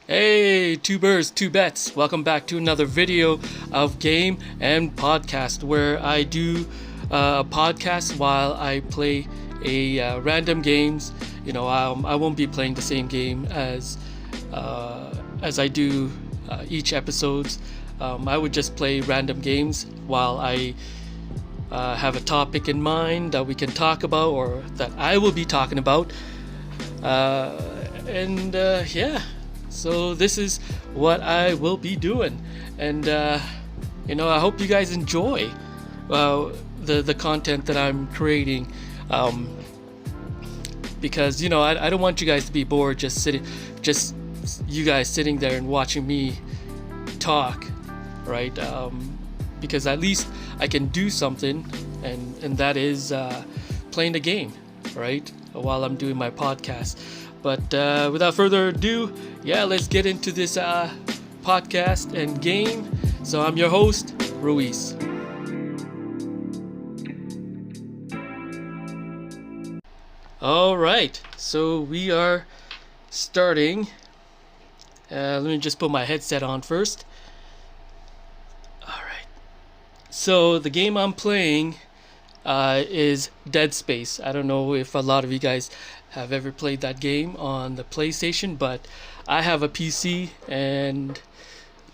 Hey, two birds, two bets. Welcome back to another video of Game and Podcast, where I do a podcast while I play random games. I won't be playing the same game as I do each episodes. I would just play random games while I have a topic in mind that we can talk about, or that I will be talking about. Yeah. So this is what I will be doing, and I hope you guys enjoy the content that I'm creating, because I don't want you guys to be bored just you guys sitting there and watching me talk, right? Because at least I can do something, and that is playing the game, right? While I'm doing my podcast. But without further ado, let's get into this podcast and game. So I'm your host, Ruiz. All right, so we are starting. Let me just put my headset on first. All right. So the game I'm playing is Dead Space. I don't know if a lot of you guys have ever played that game on the PlayStation, but I have a PC, and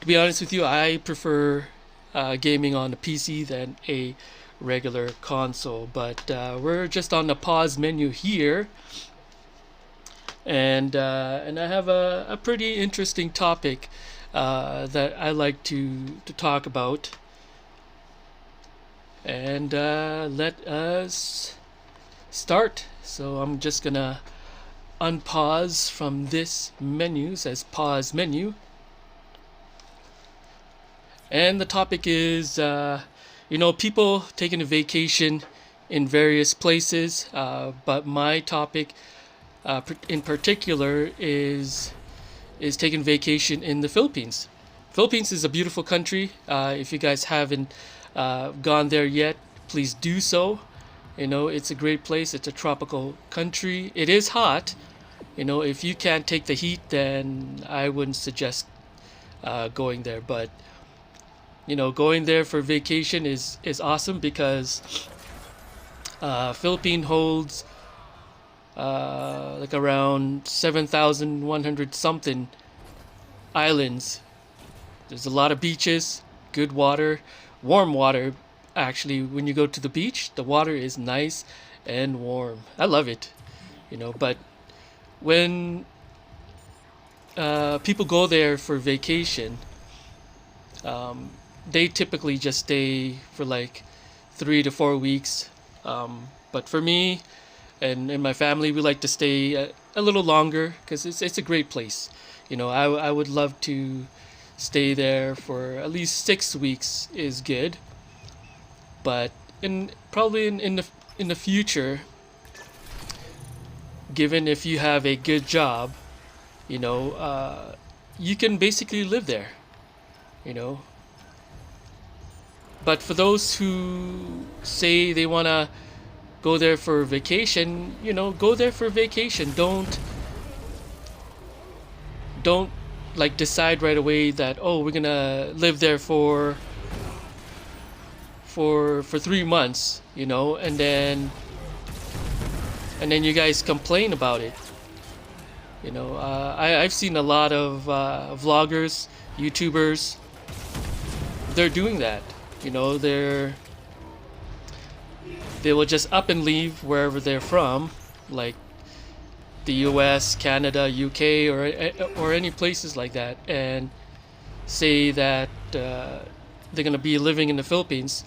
to be honest with you, I prefer gaming on a PC than a regular console. But we're just on the pause menu here, and I have a pretty interesting topic that I like to talk about. And let us start. So I'm just gonna unpause from this menu, says pause menu. And the topic is, people taking a vacation in various places, but my topic in particular is taking vacation in the Philippines. Philippines is a beautiful country. If you guys haven't gone there yet, please do so. It's a great place. It's a tropical country. It is hot. If you can't take the heat, then I wouldn't suggest going there. But going there for vacation is awesome, because Philippines holds like around 7,100 something islands. There's a lot of beaches, good water, warm water. Actually, when you go to the beach, the water is nice and warm. I love it. But when people go there for vacation, they typically just stay for like 3 to 4 weeks. But for me and my family, we like to stay a little longer, because it's a great place. I would love to stay there for at least 6 weeks is good. But probably in the future, given if you have a good job, you can basically live there. But for those who say they wanna go there for vacation, go there for vacation. Don't like decide right away that, oh, we're gonna live there for 3 months, and then you guys complain about it. I've seen a lot of vloggers, YouTubers. They're doing that. They will just up and leave wherever they're from, like the U.S., Canada, UK, or any places like that, and say that they're gonna be living in the Philippines,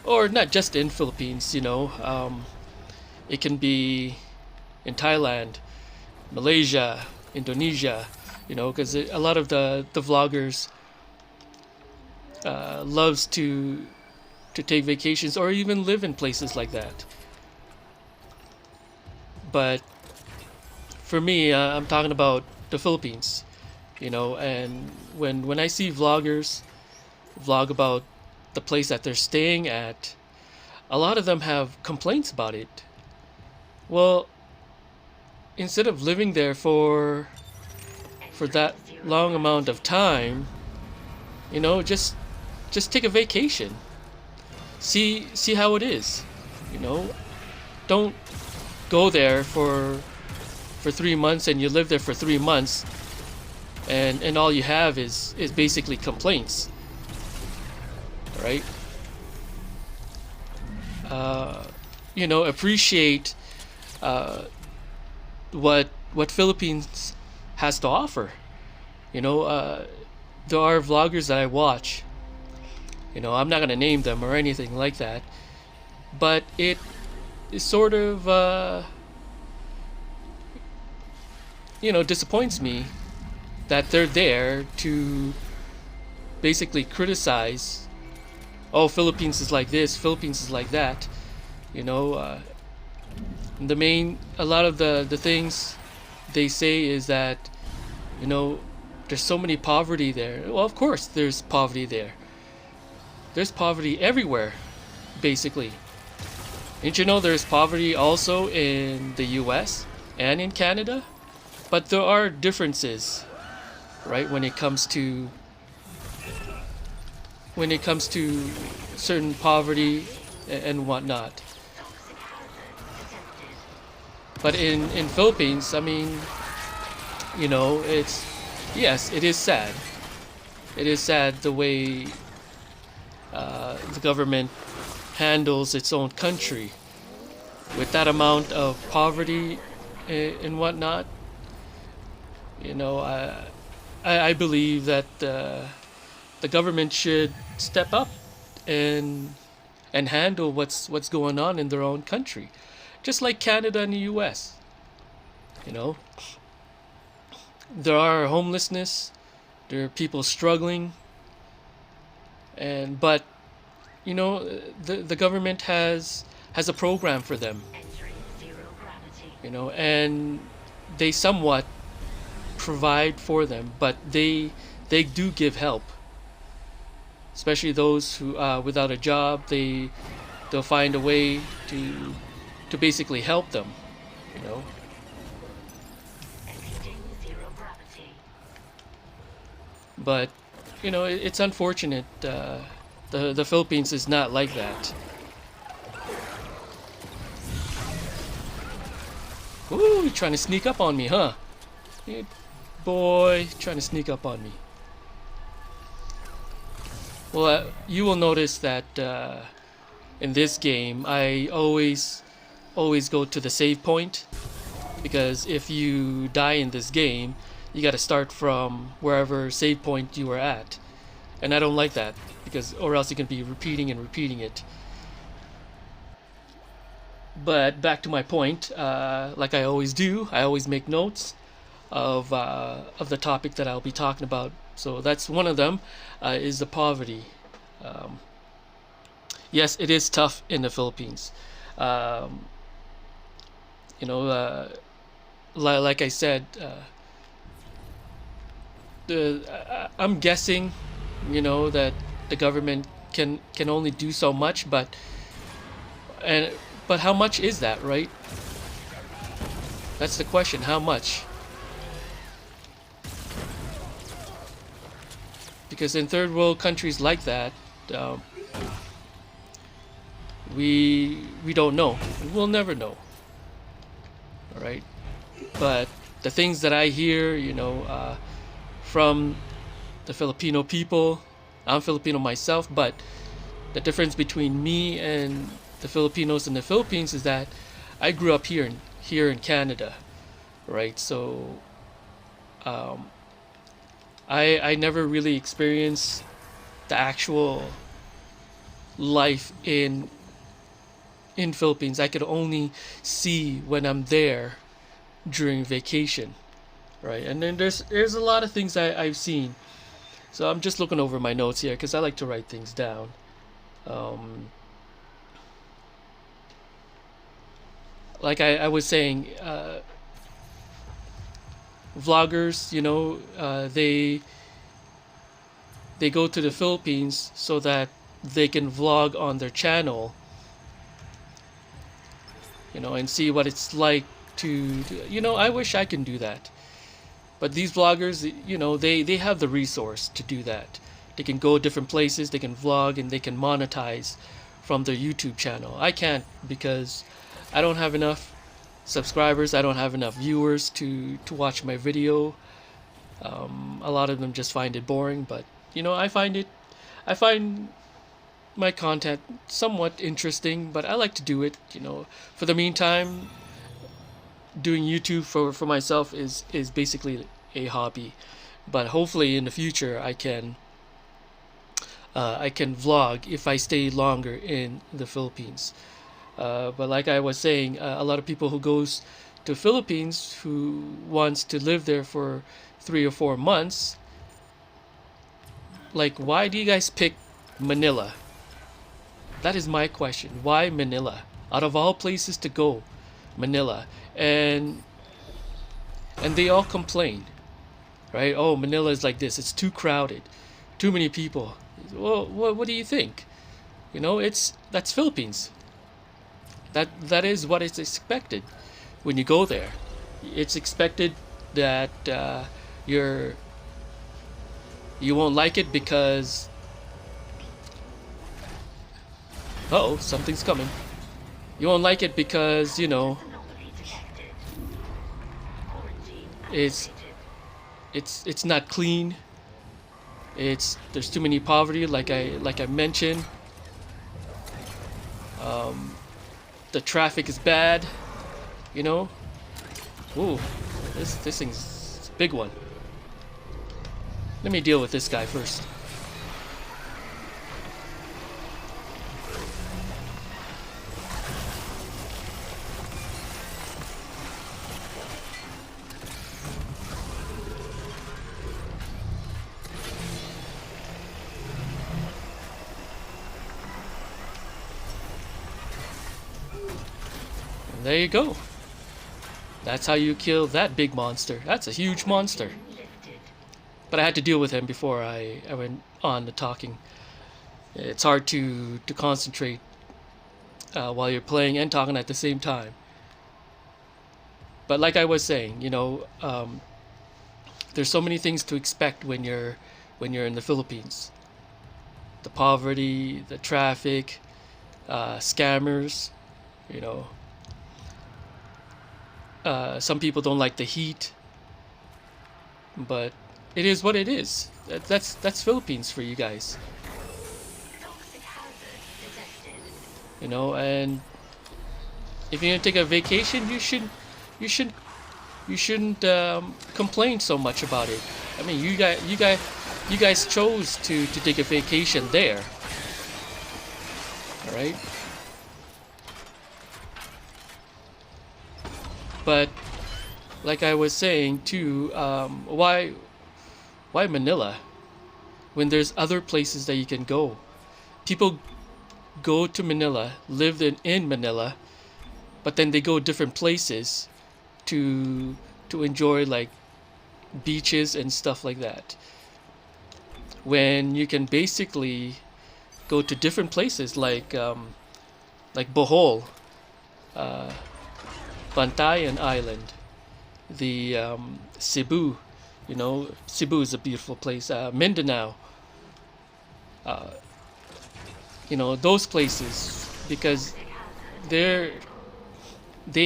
or not just in Philippines. It can be in Thailand, Malaysia, Indonesia. Because a lot of the vloggers loves to take vacations or even live in places like that. But for me, I'm talking about the Philippines. And when I see vloggers vlog about the place that they're staying at, a lot of them have complaints about it. Well, instead of living there for that long amount of time, just take a vacation. See how it is. You know, don't go there for 3 months and you live there for 3 months and all you have is basically complaints, right? Appreciate what Philippines has to offer. There are vloggers that I watch. I'm not gonna name them or anything like that, but it is sort of disappoints me that they're there to basically criticize. Oh, Philippines is like this, Philippines is like that. A lot of the things they say is that there's so many poverty there. Well, of course there's poverty there. There's poverty everywhere, basically. Didn't you know there's poverty also in the US and in Canada? But there are differences, right, when it comes to certain poverty and whatnot. But in Philippines, I mean, it is sad. It is sad the way the government handles its own country with that amount of poverty and whatnot. I believe that the government should step up and handle what's going on in their own country, just like Canada and the U.S. There are homelessness, there are people struggling, but the government has a program for them, and they somewhat provide for them, but they do give help, especially those who without a job. They'll find a way to basically help them. But it's unfortunate. The Philippines is not like that. Ooh, you're trying to sneak up on me, huh? Hey, boy, trying to sneak up on me. Well, you will notice that in this game, I always go to the save point, because if you die in this game, you got to start from wherever save point you were at, and I don't like that, because or else you can be repeating and repeating it. But back to my point, like I always do, I always make notes of the topic that I'll be talking about. So that's one of them, is the poverty. Yes, it is tough in the Philippines. Like I said, I'm guessing, that the government can only do so much, but how much is that, right? That's the question. How much? Because in third world countries like that, we don't know. We'll never know. All right. But the things that I hear, from the Filipino people, I'm Filipino myself, but the difference between me and the Filipinos in the Philippines is that I grew up here in Canada, right? So I never really experienced the actual life in Philippines. I could only see when I'm there during vacation, right? And then there's a lot of things I've seen. So I'm just looking over my notes here because I like to write things down. Like I was saying, vloggers, they go to the Philippines so that they can vlog on their channel, and see what it's like to I wish I can do that. But these vloggers, they have the resource to do that. They can go different places, they can vlog, and they can monetize from their YouTube channel. I can't, because I don't have enough subscribers, I don't have enough viewers to watch my video. A lot of them just find it boring, but I find my content somewhat interesting, but I like to do it. For the meantime, doing YouTube for myself is basically a hobby. But hopefully in the future I can vlog if I stay longer in the Philippines. But like I was saying, a lot of people who goes to Philippines, who wants to live there for 3 or 4 months, like, why do you guys pick Manila? That is my question. Why Manila? Out of all places to go, Manila. And they all complain, right? Oh, Manila is like this. It's too crowded, too many people. Well, what do you think? That's Philippines. That is what is expected when you go there. It's expected that you won't like it because something's coming. You won't like it because it's not clean. There's too many poverty, like I mentioned. The traffic is bad. Ooh, this thing's a big one. Let me deal with this guy first. And there you go. That's how you kill that big monster. That's a huge monster. But I had to deal with him before I went on to talking. It's hard to concentrate while you're playing and talking at the same time. But like I was saying, there's so many things to expect when you're in the Philippines. The poverty, the traffic, scammers. Some people don't like the heat, but it is what it is. That's Philippines for you guys. And if you're gonna take a vacation, you shouldn't complain so much about it. I mean, you guys chose to take a vacation there. All right. But like I was saying too, why Manila when there's other places that you can go? People go to Manila, live in Manila, but then they go different places to enjoy, like, beaches and stuff like that. When you can basically go to different places like Bohol, Bantayan Island, the Cebu. Cebu is a beautiful place. Mindanao. Those places, because they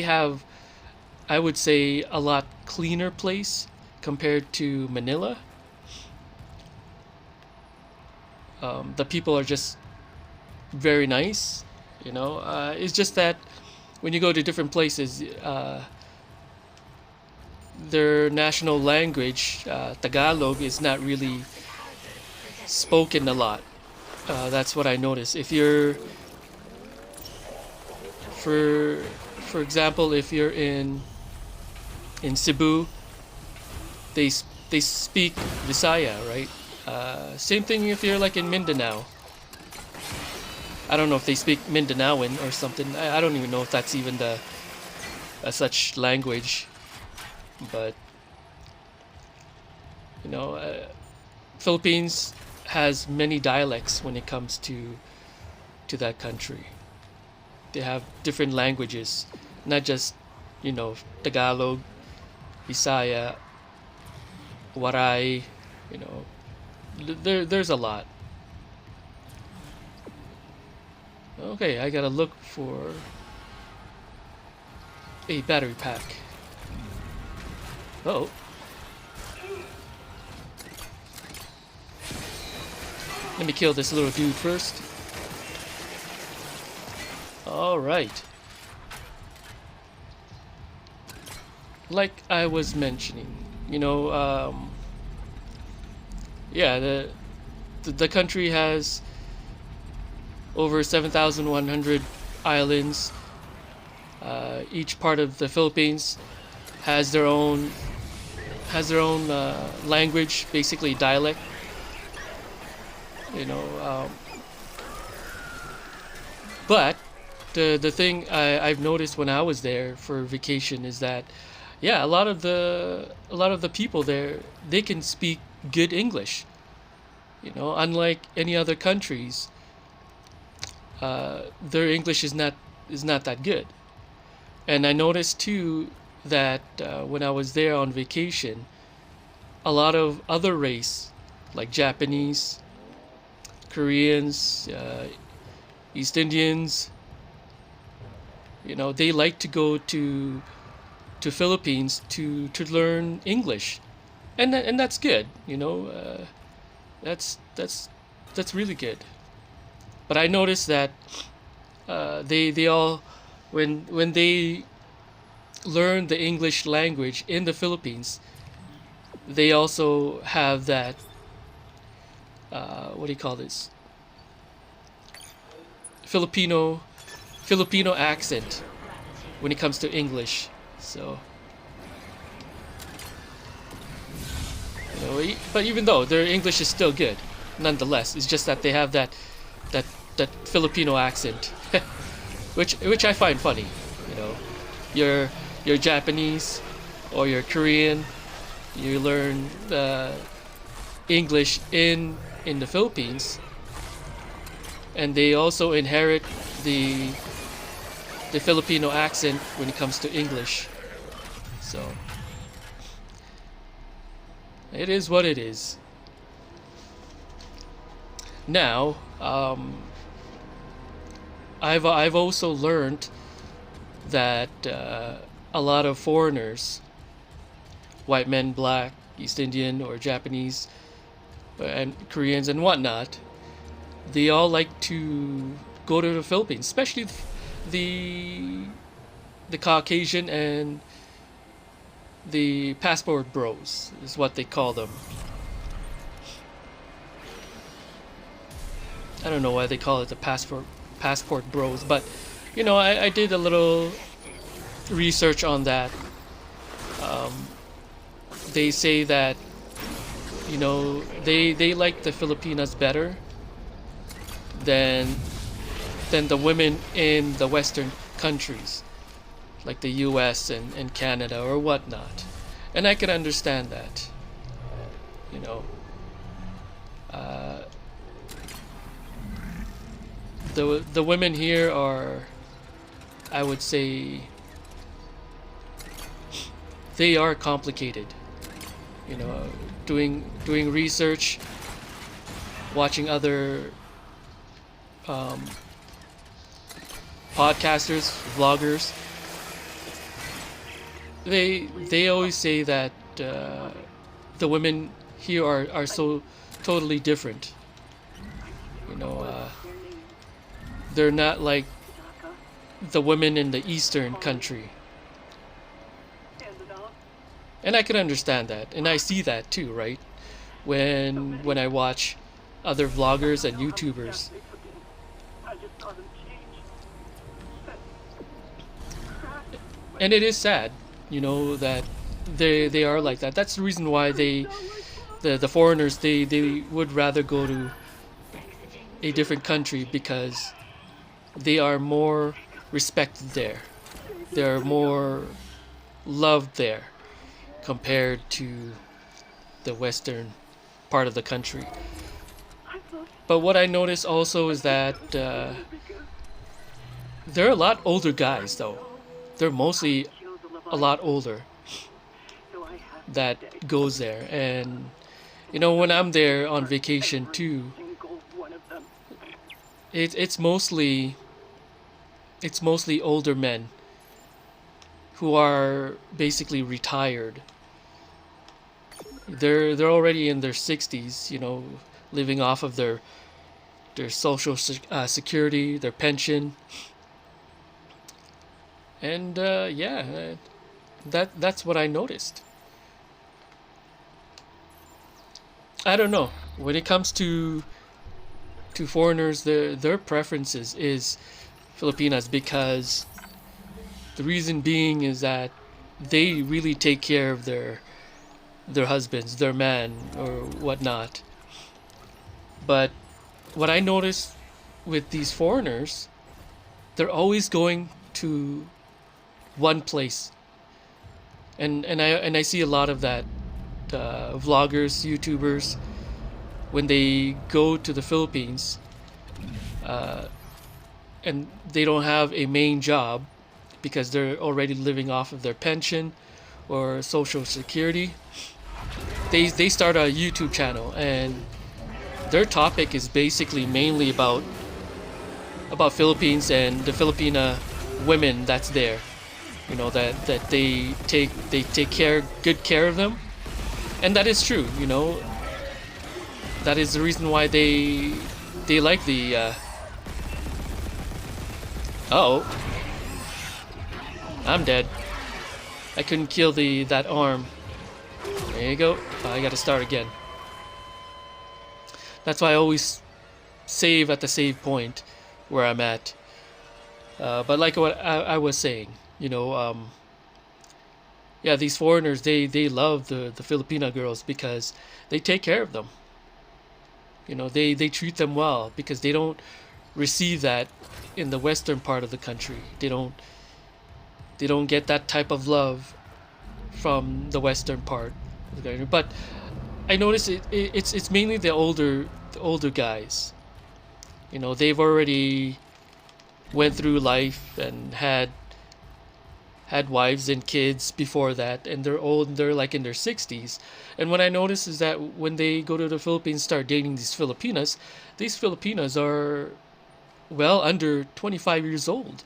have, I would say, a lot cleaner place compared to Manila. The people are just very nice. It's just that when you go to different places, their national language, Tagalog, is not really spoken a lot. That's what I noticed. If you're, for example, if you're in Cebu, they speak Visaya, right? Same thing if you're like in Mindanao. I don't know if they speak Mindanaoan or something. I don't even know if that's even such language. But Philippines has many dialects when it comes to that country. They have different languages, not just Tagalog, Bisaya, what I, you know, there's a lot. Okay, I gotta look for a battery pack. Oh, let me kill this little dude first. All right. Like I was mentioning, you know, yeah, the country has over 7,100 islands. Each part of the Philippines has their own language, basically dialect. You know, but the thing I've noticed when I was there for vacation is that, yeah, a lot of the people there, they can speak good English. You know, unlike any other countries, their English is not that good. And I noticed too that when I was there on vacation, a lot of other race, like Japanese, Koreans, East Indians, you know, they like to go to Philippines to learn English, and that's good. You know, that's that's really good. But I noticed that they all when they learn the English language in the Philippines, they also have that what do you call this? Filipino Filipino accent when it comes to English. So, you know, but even though their English is still good, nonetheless, it's just that they have that that Filipino accent, which I find funny. You know, you're Japanese or you're Korean, you learn English in the Philippines, and they also inherit the the Filipino accent when it comes to English. So it is what it is. Now, I've also learned that a lot of foreigners, white men, black, East Indian or Japanese, and Koreans and whatnot, they all like to go to the Philippines, especially the the Caucasian and the passport bros is what they call them. I don't know why they call it the passport bros, but you know, I did a little research on that. Um, they say that, you know, they like the Filipinas better than the women in the Western countries, like the U.S. and Canada or whatnot, and I can understand that. You know, uh, the women here are, I would say, they are complicated. You know, doing research, watching other um, podcasters, vloggers. They always say that the women here are so totally different. You know, they're not like the women in the Eastern country. And I can understand that, and I see that too, right? When I watch other vloggers and YouTubers. And it is sad, you know, that they are like that. That's the reason why the foreigners, they would rather go to a different country, because they are more respected there. They're more loved there compared to the western part of the country. But what I notice also is that they're a lot older guys, though. They're mostly a lot older. that goes there. And when I'm there on vacation too, it's mostly older men who are basically retired. They're already in their 60s, living off of their social security, their pension, and yeah, that's what I noticed. I don't know. When it comes to foreigners, their preferences is Filipinas, because the reason being is that they really take care of their husbands, their man, or whatnot. But what I notice with these foreigners, they're always going to one place, and I see a lot of that, vloggers, YouTubers, when they go to the Philippines, uh, and they don't have a main job because they're already living off of their pension or social security. They start a YouTube channel, and their topic is basically mainly about Philippines and the Filipina women that's there. That they take good care of them, and that is true. That is the reason why they like the. Oh, I'm dead. I couldn't kill that arm. There you go. I gotta start again. That's why I always save at the save point where I'm at. But like what I was saying, yeah, these foreigners, they love the Filipina girls because they take care of them. They treat them well because they don't receive that in the western part of the country. They don't get that type of love from the western part of the country. But I notice it's mainly the older guys. They've already went through life and had wives and kids before that, and they're old. They're like in their 60s. And what I notice is that when they go to the Philippines, start dating these Filipinas are well under 25 years old.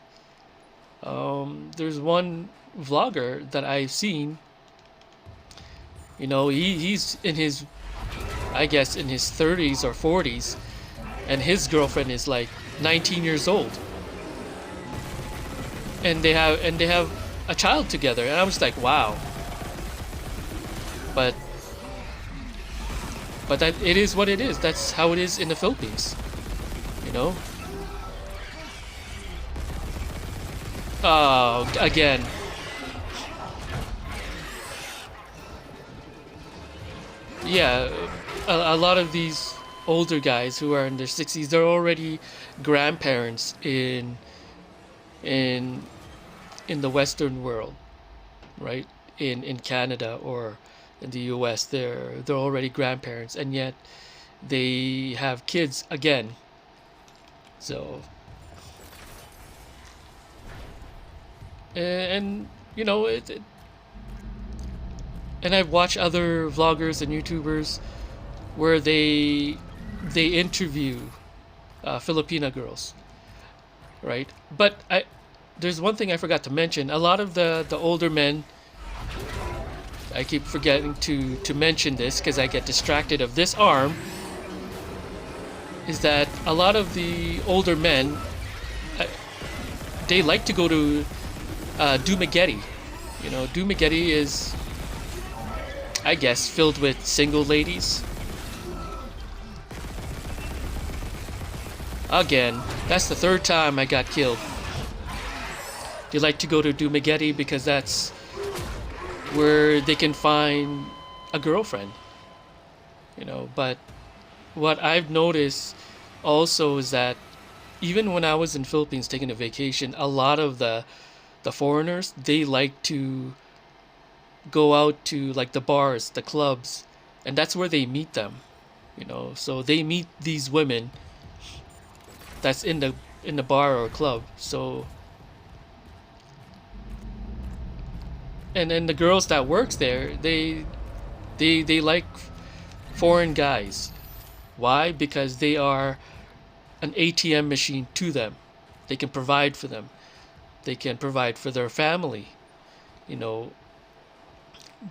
There's one vlogger that I've seen. He's in his, I guess, in his 30s or 40s, and his girlfriend is like 19 years old, and they have a child together, and I was like, wow. But that, it is what it is. That's how it is in the Philippines. Oh, again. Yeah, a lot of these older guys who are in their 60s, they're already grandparents in in the Western world, right? In Canada or in the US, they're already grandparents, and yet they have kids again. So, and and I've watched other vloggers and YouTubers where they interview Filipina girls, right? But there's one thing I forgot to mention. A lot of the older men, I keep forgetting to mention this because I get distracted of this arm, is that a lot of the older men, they like to go to Dumaguete. Dumaguete is, I guess, filled with single ladies. Again, that's the third time I got killed. They like to go to Dumaguete because that's where they can find a girlfriend. But what I've noticed also is that even when I was in Philippines taking a vacation, a lot of the foreigners, they like to go out to like the bars, the clubs, and that's where they meet them. So they meet these women that's in the bar or club. So, and then the girls that works there, they like foreign guys. Why? Because they are an ATM machine to them. They can provide for them. They can provide for their family. You know,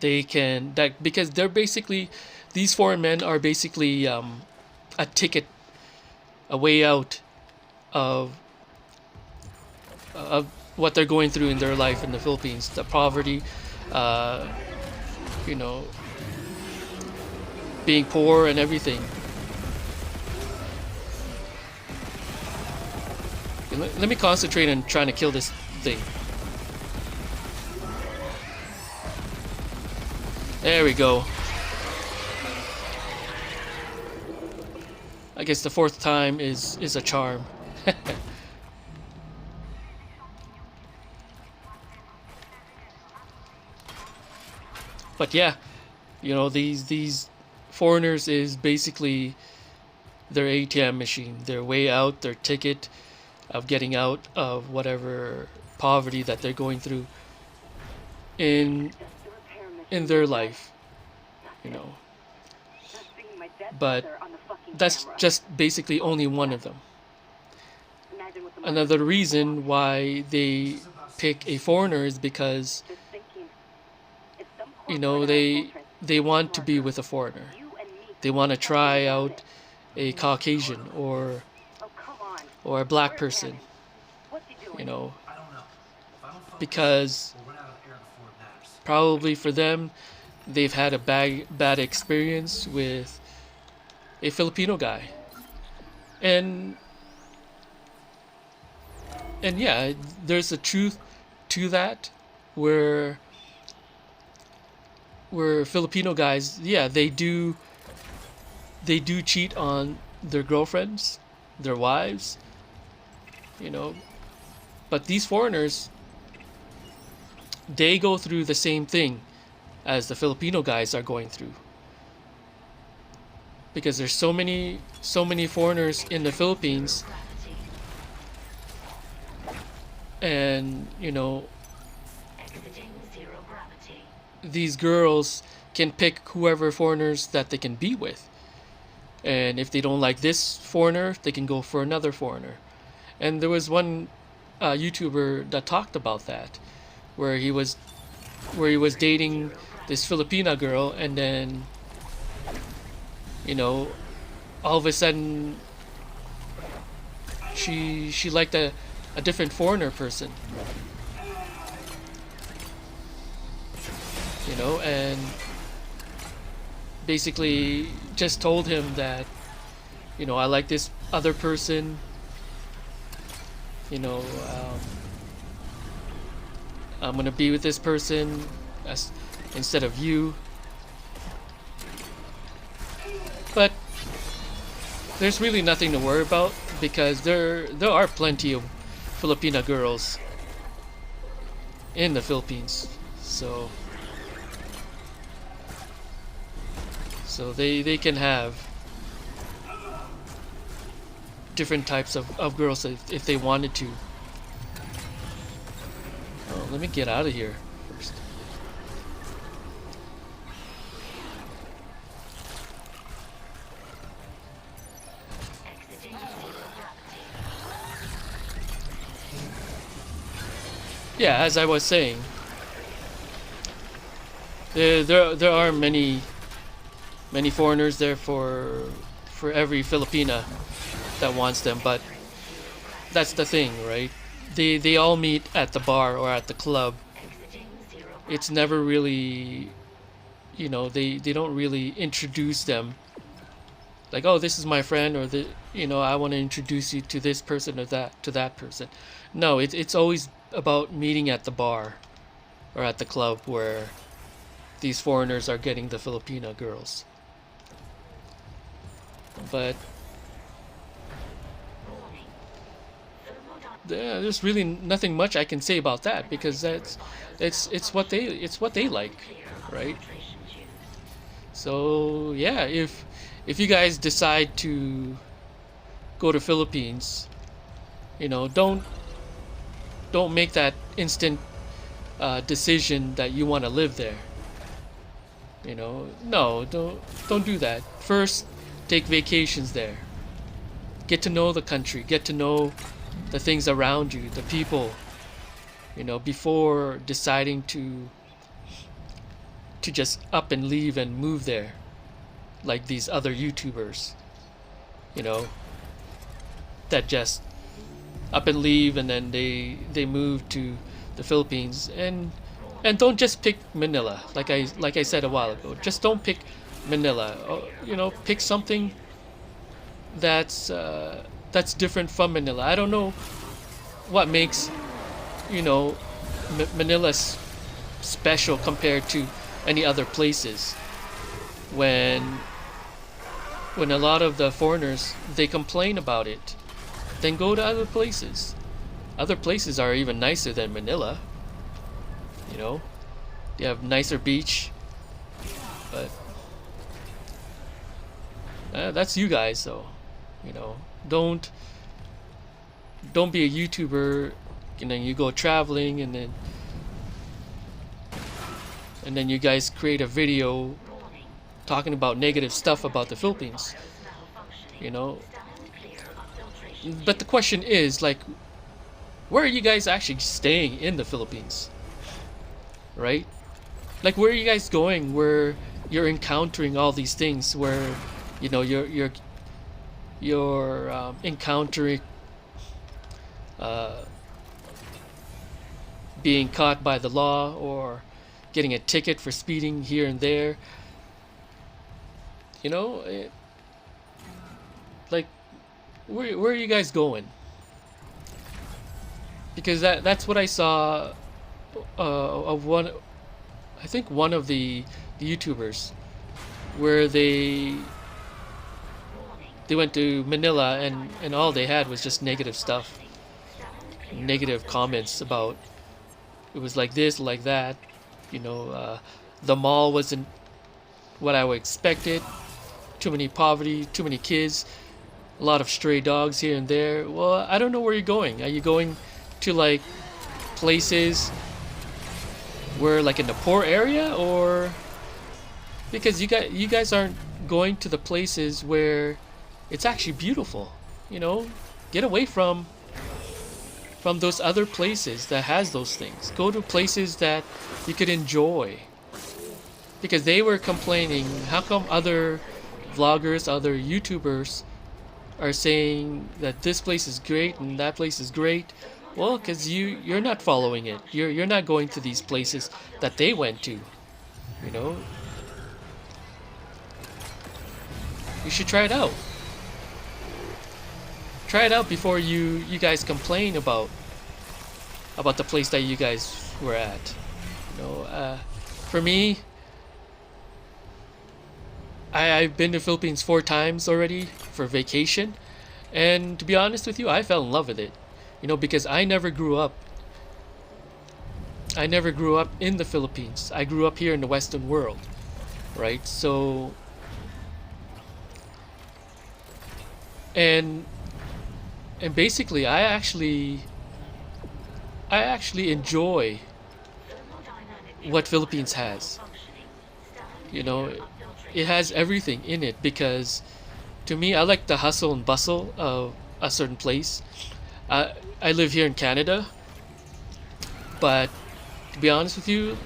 they can that because they're basically, these foreign men are basically a ticket, a way out of what they're going through in their life in the Philippines, the poverty, uh, you know, being poor and everything. Let me concentrate on trying to kill this thing. There we go. I guess the fourth time is a charm. But yeah, you know, these foreigners is basically their ATM machine, their way out, their ticket of getting out of whatever poverty that they're going through in their life, you know. But that's just basically only one of them. Another reason why they pick a foreigner is because, you know, they want to be with a foreigner. They want to try out a Caucasian or a black person, you know, because probably for them they've had a bad experience with a Filipino guy, and yeah, there's a truth to that, where Filipino guys, yeah, they do cheat on their girlfriends, their wives, you know. But these foreigners, they go through the same thing as the Filipino guys are going through, because there's so many foreigners in the Philippines, and you know, these girls can pick whoever foreigners that they can be with, and if they don't like this foreigner, they can go for another foreigner. And there was one YouTuber that talked about that, where he was dating this Filipina girl, and then, you know, all of a sudden she liked a different foreigner person, you know, and basically just told him that, you know, I like this other person, you know, I'm gonna be with this person instead of you. But there's really nothing to worry about, because there are plenty of Filipina girls in the Philippines, so they can have different types of girls if they wanted to. Oh, let me get out of here first. Yeah, as I was saying, there are many foreigners there for every Filipina that wants them, but that's the thing, right? They all meet at the bar or at the club. It's never really, you know, they don't really introduce them like, oh, this is my friend, or you know, I want to introduce you to this person or that person. No, it's always about meeting at the bar or at the club where these foreigners are getting the Filipina girls. But yeah, there's really nothing much I can say about that, because it's what they like, right? So yeah, if you guys decide to go to Philippines, you know, don't make that instant decision that you want to live there. No, don't do that. First, take vacations there. Get to know the country. Get to know the things around you, the people. Before deciding to just up and leave and move there, like these other YouTubers. That just up and leave and then they move to the Philippines and don't just pick Manila like I said a while ago. Just don't pick Manila. Pick something that's different from Manila. I don't know what makes Manila special compared to any other places. When a lot of the foreigners, they complain about it, then go to other places. Other places are even nicer than Manila. They have nicer beach, but that's you guys. So don't be a YouTuber. You go traveling and then you guys create a video talking about negative stuff about the Philippines. But the question is, like, where are you guys actually staying in the Philippines? Right? Like, where are you guys going where you're encountering all these things, where you're encountering being caught by the law or getting a ticket for speeding here and there. Like, where are you guys going? Because that's what I saw of one, I think one of the YouTubers, where they went to Manila and all they had was just negative stuff, negative comments about it was like this, like that. The mall wasn't what I would expected. Too many poverty, too many kids, a lot of stray dogs here and there. Well, I don't know where you're going. Are you going to like places where like in the poor area, or because you guys aren't going to the places where it's actually beautiful? Get away from those other places that has those things. Go to places that you could enjoy. Because they were complaining, how come other vloggers, other YouTubers are saying that this place is great and that place is great? Well, because you're not following it. You're not going to these places that they went to. You should try it out. Try it out before you guys complain about the place that you guys were at. For me, I've been to Philippines 4 times already for vacation, and to be honest with you, I fell in love with it. Because I never grew up in the Philippines. I grew up here in the Western world, right? So, and basically, I actually enjoy what Philippines has. It has everything in it, because to me, I like the hustle and bustle of a certain place. I live here in Canada, but to be honest with you,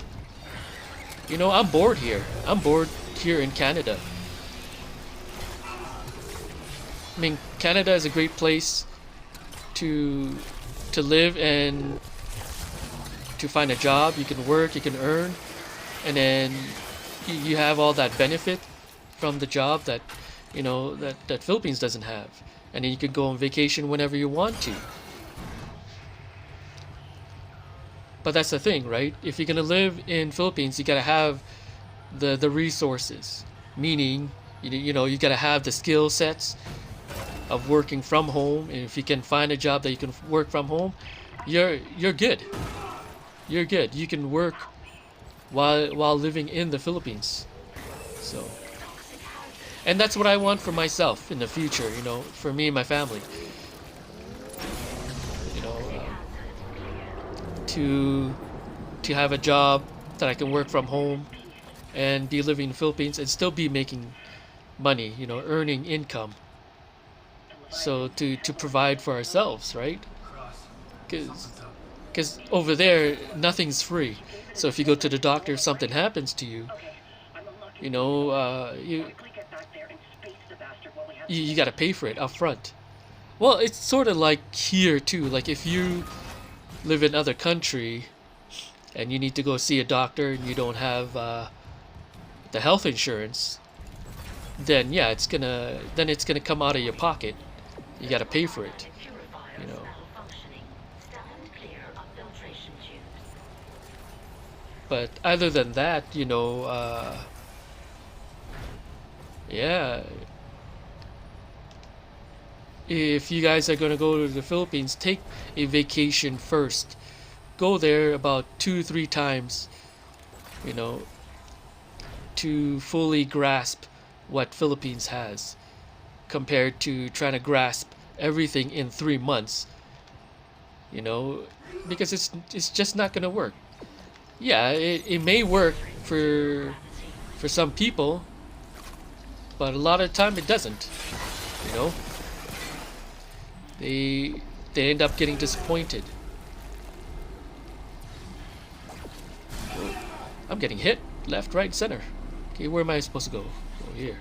I'm bored here. I'm bored here in Canada. I mean, Canada is a great place to live and to find a job. You can work, you can earn, and then you have all that benefit from the job that that Philippines doesn't have, and then you can go on vacation whenever you want to. But that's the thing, right? If you're gonna live in Philippines, you gotta have the resources, meaning you gotta have the skill sets of working from home. And if you can find a job that you can work from home, you're good. You're good. You can work while living in the Philippines. So, and that's what I want for myself in the future. For me and my family. To to have a job that I can work from home and be living in the Philippines and still be making money, earning income. So to provide for ourselves, right? Because over there nothing's free. So if you go to the doctor, if something happens to you, you know, you got to pay for it up front. Well, it's sort of like here too. Like if you live in another country and you need to go see a doctor and you don't have the health insurance, then yeah, it's gonna come out of your pocket. You got to pay for it, you know. But other than that, yeah, if you guys are gonna go to the Philippines, take a vacation first. Go there about 2-3 times, you know, to fully grasp what Philippines has, compared to trying to grasp everything in 3 months, because it's just not gonna work. Yeah, it may work for some people, but a lot of the time it doesn't. You know, they end up getting disappointed. I'm getting hit left, right, center. Okay, where am I supposed to go? Go here.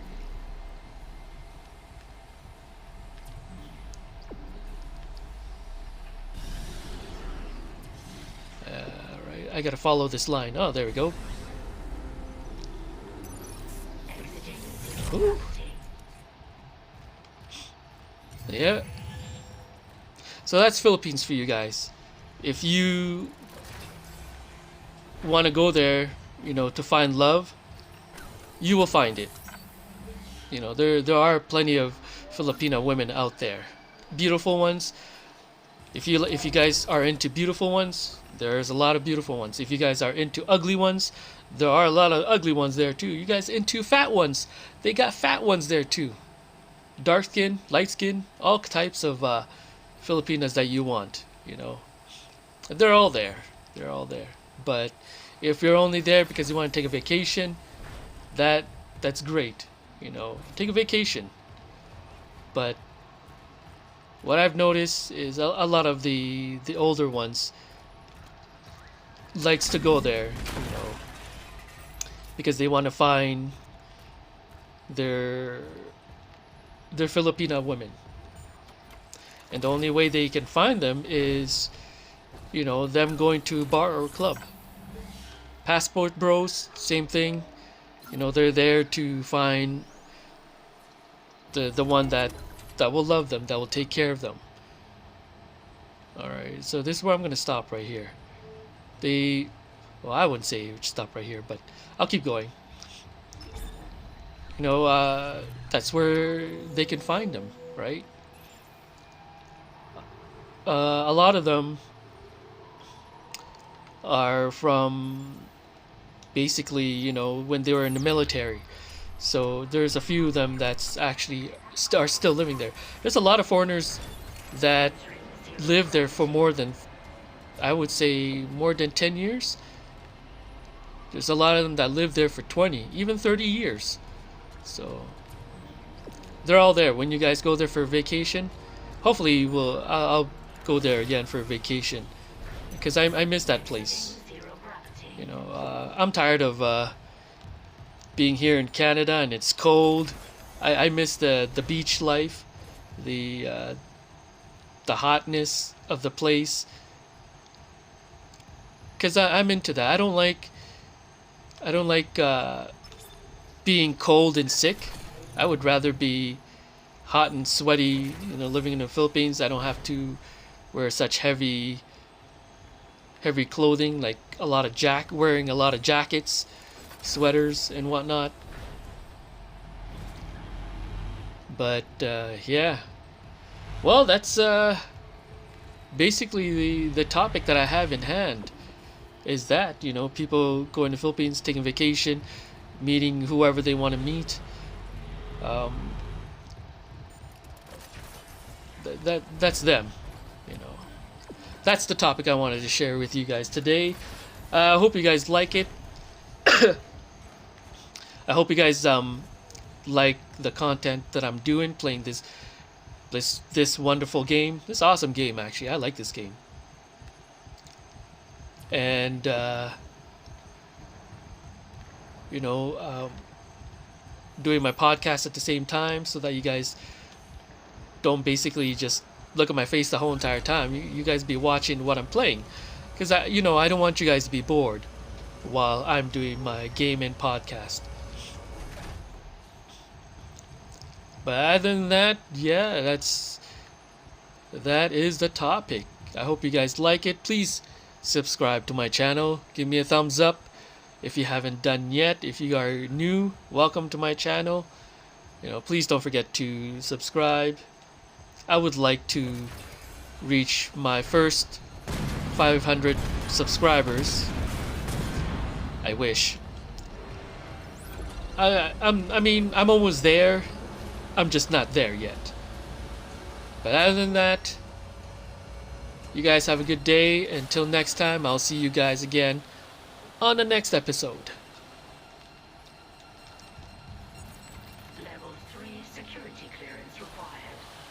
Right, I gotta follow this line. Oh, there we go. Ooh. Yeah. So that's Philippines for you guys. If you want to go there, to find love, you will find it. There are plenty of Filipino women out there, beautiful ones. If you guys are into beautiful ones, there's a lot of beautiful ones. If you guys are into ugly ones, there are a lot of ugly ones there too. You guys into fat ones, they got fat ones there too. Dark skin, light skin, all types of Filipinas that you want. They're all there. They're all there. But if you're only there because you want to take a vacation, that's great. Take a vacation. But what I've noticed is a lot of the older ones likes to go there, because they want to find their Filipina women, and the only way they can find them is, them going to a bar or club. Passport bros, same thing. They're there to find the one that will love them, that will take care of them. Alright, so this is where I'm going to stop right here. Well, I wouldn't say stop right here, but I'll keep going. That's where they can find them, right? A lot of them are from basically, when they were in the military. So there's a few of them that's actually are still living there. There's a lot of foreigners that live there for more than, I would say, more than 10 years. There's a lot of them that live there for 20, even 30 years. So they're all there. When you guys go there for vacation, hopefully I'll go there again for vacation, because I miss that place. I'm tired of being here in Canada and it's cold. I miss the beach life, the hotness of the place, because I'm into that. I don't like being cold and sick. I would rather be hot and sweaty, living in the Philippines. I don't have to wear such heavy clothing, like wearing a lot of jackets, sweaters, and whatnot. But yeah, well, that's basically the topic that I have in hand. Is that people going to Philippines, taking vacation, meeting whoever they want to meet. That's them. That's the topic I wanted to share with you guys today. I hope you guys like it. I hope you guys like the content that I'm doing, playing this wonderful game, this awesome game. Actually, I like this game, and you know, doing my podcast at the same time so that you guys don't basically just look at my face the whole entire time. You guys be watching what I'm playing, because I don't want you guys to be bored while I'm doing my gaming podcast. But other than that, yeah, that is the topic. I hope you guys like it. Please subscribe to my channel. Give me a thumbs up if you haven't done yet. If you are new, welcome to my channel. Please don't forget to subscribe. I would like to reach my first 500 subscribers. I wish. I'm almost there. I'm just not there yet. But other than that, you guys have a good day. Until next time, I'll see you guys again on the next episode. Level 3 security clearance required.